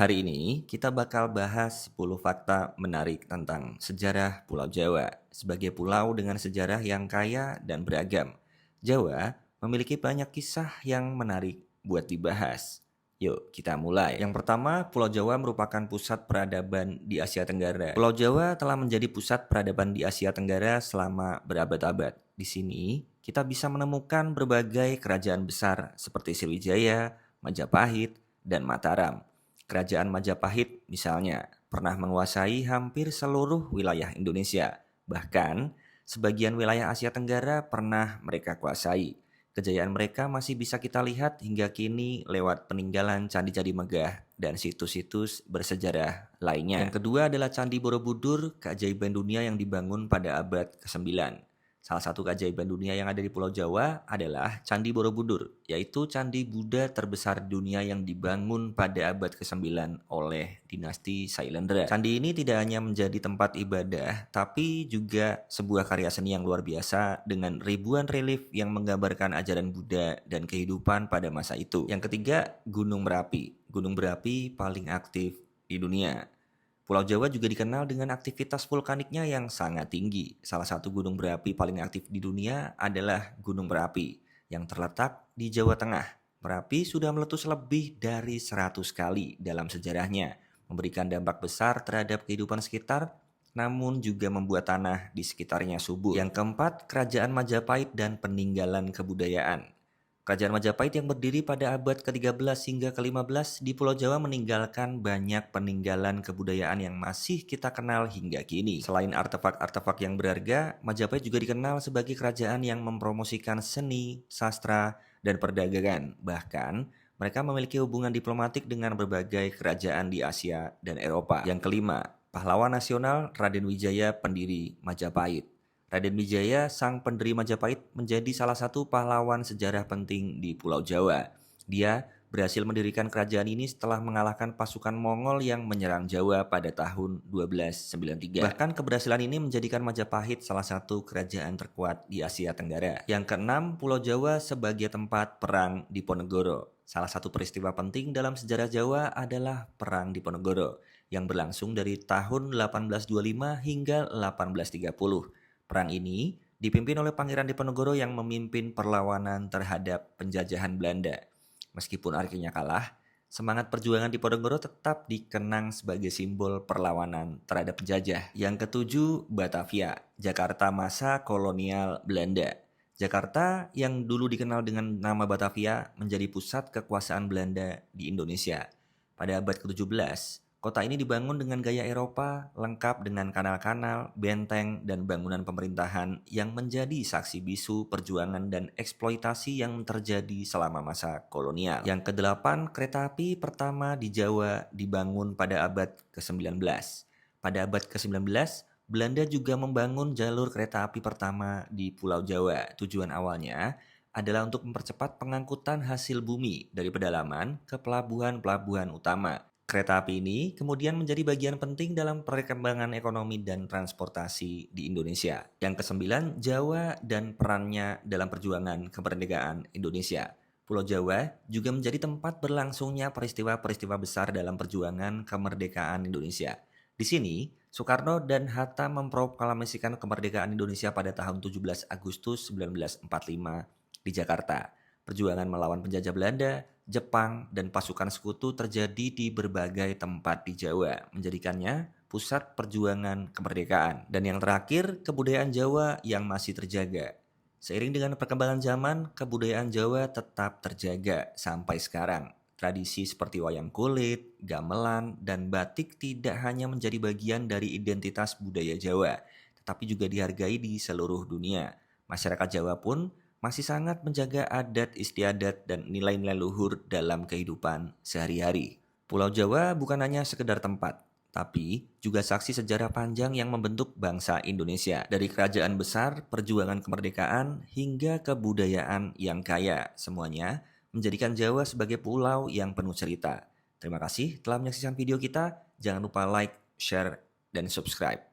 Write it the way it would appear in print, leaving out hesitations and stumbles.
Hari ini kita bakal bahas 10 fakta menarik tentang sejarah Pulau Jawa. Sebagai pulau dengan sejarah yang kaya dan beragam, Jawa memiliki banyak kisah yang menarik buat dibahas. Yuk kita mulai. Yang pertama, Pulau Jawa merupakan pusat peradaban di Asia Tenggara. Pulau Jawa telah menjadi pusat peradaban di Asia Tenggara selama berabad-abad. Di sini kita bisa menemukan berbagai kerajaan besar seperti Sriwijaya, Majapahit, dan Mataram. Kerajaan Majapahit misalnya pernah menguasai hampir seluruh wilayah Indonesia. Bahkan sebagian wilayah Asia Tenggara pernah mereka kuasai. Kejayaan mereka masih bisa kita lihat hingga kini lewat peninggalan candi-candi megah dan situs-situs bersejarah lainnya. Yang kedua adalah Candi Borobudur, keajaiban dunia yang dibangun pada abad ke-9. Salah satu keajaiban dunia yang ada di Pulau Jawa adalah Candi Borobudur, yaitu candi Buddha terbesar di dunia yang dibangun pada abad ke-9 oleh dinasti Sailendra. Candi ini tidak hanya menjadi tempat ibadah, tapi juga sebuah karya seni yang luar biasa dengan ribuan relief yang menggambarkan ajaran Buddha dan kehidupan pada masa itu. Yang ketiga, Gunung Merapi. Gunung berapi paling aktif di dunia. Pulau Jawa juga dikenal dengan aktivitas vulkaniknya yang sangat tinggi. Salah satu gunung berapi paling aktif di dunia adalah Gunung Merapi yang terletak di Jawa Tengah. Merapi sudah meletus lebih dari 100 kali dalam sejarahnya, memberikan dampak besar terhadap kehidupan sekitar, namun juga membuat tanah di sekitarnya subur. Yang keempat, Kerajaan Majapahit dan peninggalan kebudayaan. Kerajaan Majapahit yang berdiri pada abad ke-13 hingga ke-15 di Pulau Jawa meninggalkan banyak peninggalan kebudayaan yang masih kita kenal hingga kini. Selain artefak-artefak yang berharga, Majapahit juga dikenal sebagai kerajaan yang mempromosikan seni, sastra, dan perdagangan. Bahkan, mereka memiliki hubungan diplomatik dengan berbagai kerajaan di Asia dan Eropa. Yang kelima, pahlawan nasional Raden Wijaya pendiri Majapahit. Raden Wijaya, sang pendiri Majapahit, menjadi salah satu pahlawan sejarah penting di Pulau Jawa. Dia berhasil mendirikan kerajaan ini setelah mengalahkan pasukan Mongol yang menyerang Jawa pada tahun 1293. Bahkan keberhasilan ini menjadikan Majapahit salah satu kerajaan terkuat di Asia Tenggara. Yang keenam, Pulau Jawa sebagai tempat perang Diponegoro. Salah satu peristiwa penting dalam sejarah Jawa adalah Perang Diponegoro yang berlangsung dari tahun 1825 hingga 1830. Perang ini dipimpin oleh Pangeran Diponegoro yang memimpin perlawanan terhadap penjajahan Belanda. Meskipun akhirnya kalah, semangat perjuangan Diponegoro tetap dikenang sebagai simbol perlawanan terhadap penjajah. Yang ketujuh, Batavia, Jakarta masa kolonial Belanda. Jakarta yang dulu dikenal dengan nama Batavia menjadi pusat kekuasaan Belanda di Indonesia. Pada abad ke-17, kota ini dibangun dengan gaya Eropa, lengkap dengan kanal-kanal, benteng, dan bangunan pemerintahan yang menjadi saksi bisu perjuangan dan eksploitasi yang terjadi selama masa kolonial. Yang kedelapan, kereta api pertama di Jawa dibangun pada abad ke-19. Pada abad ke-19, Belanda juga membangun jalur kereta api pertama di Pulau Jawa. Tujuan awalnya adalah untuk mempercepat pengangkutan hasil bumi dari pedalaman ke pelabuhan-pelabuhan utama. Kereta api ini kemudian menjadi bagian penting dalam perkembangan ekonomi dan transportasi di Indonesia. Yang kesembilan, Jawa dan perannya dalam perjuangan kemerdekaan Indonesia. Pulau Jawa juga menjadi tempat berlangsungnya peristiwa-peristiwa besar dalam perjuangan kemerdekaan Indonesia. Di sini, Soekarno dan Hatta memproklamasikan kemerdekaan Indonesia pada tahun 17 Agustus 1945 di Jakarta. Perjuangan melawan penjajah Belanda, Jepang, dan pasukan sekutu terjadi di berbagai tempat di Jawa, menjadikannya pusat perjuangan kemerdekaan. Dan yang terakhir, kebudayaan Jawa yang masih terjaga. Seiring dengan perkembangan zaman, kebudayaan Jawa tetap terjaga sampai sekarang. Tradisi seperti wayang kulit, gamelan, dan batik tidak hanya menjadi bagian dari identitas budaya Jawa, tetapi juga dihargai di seluruh dunia. Masyarakat Jawa pun masih sangat menjaga adat istiadat dan nilai-nilai luhur dalam kehidupan sehari-hari. Pulau Jawa bukan hanya sekedar tempat, tapi juga saksi sejarah panjang yang membentuk bangsa Indonesia. Dari kerajaan besar, perjuangan kemerdekaan, hingga kebudayaan yang kaya, semuanya menjadikan Jawa sebagai pulau yang penuh cerita. Terima kasih telah menyaksikan video kita. Jangan lupa like, share, dan subscribe.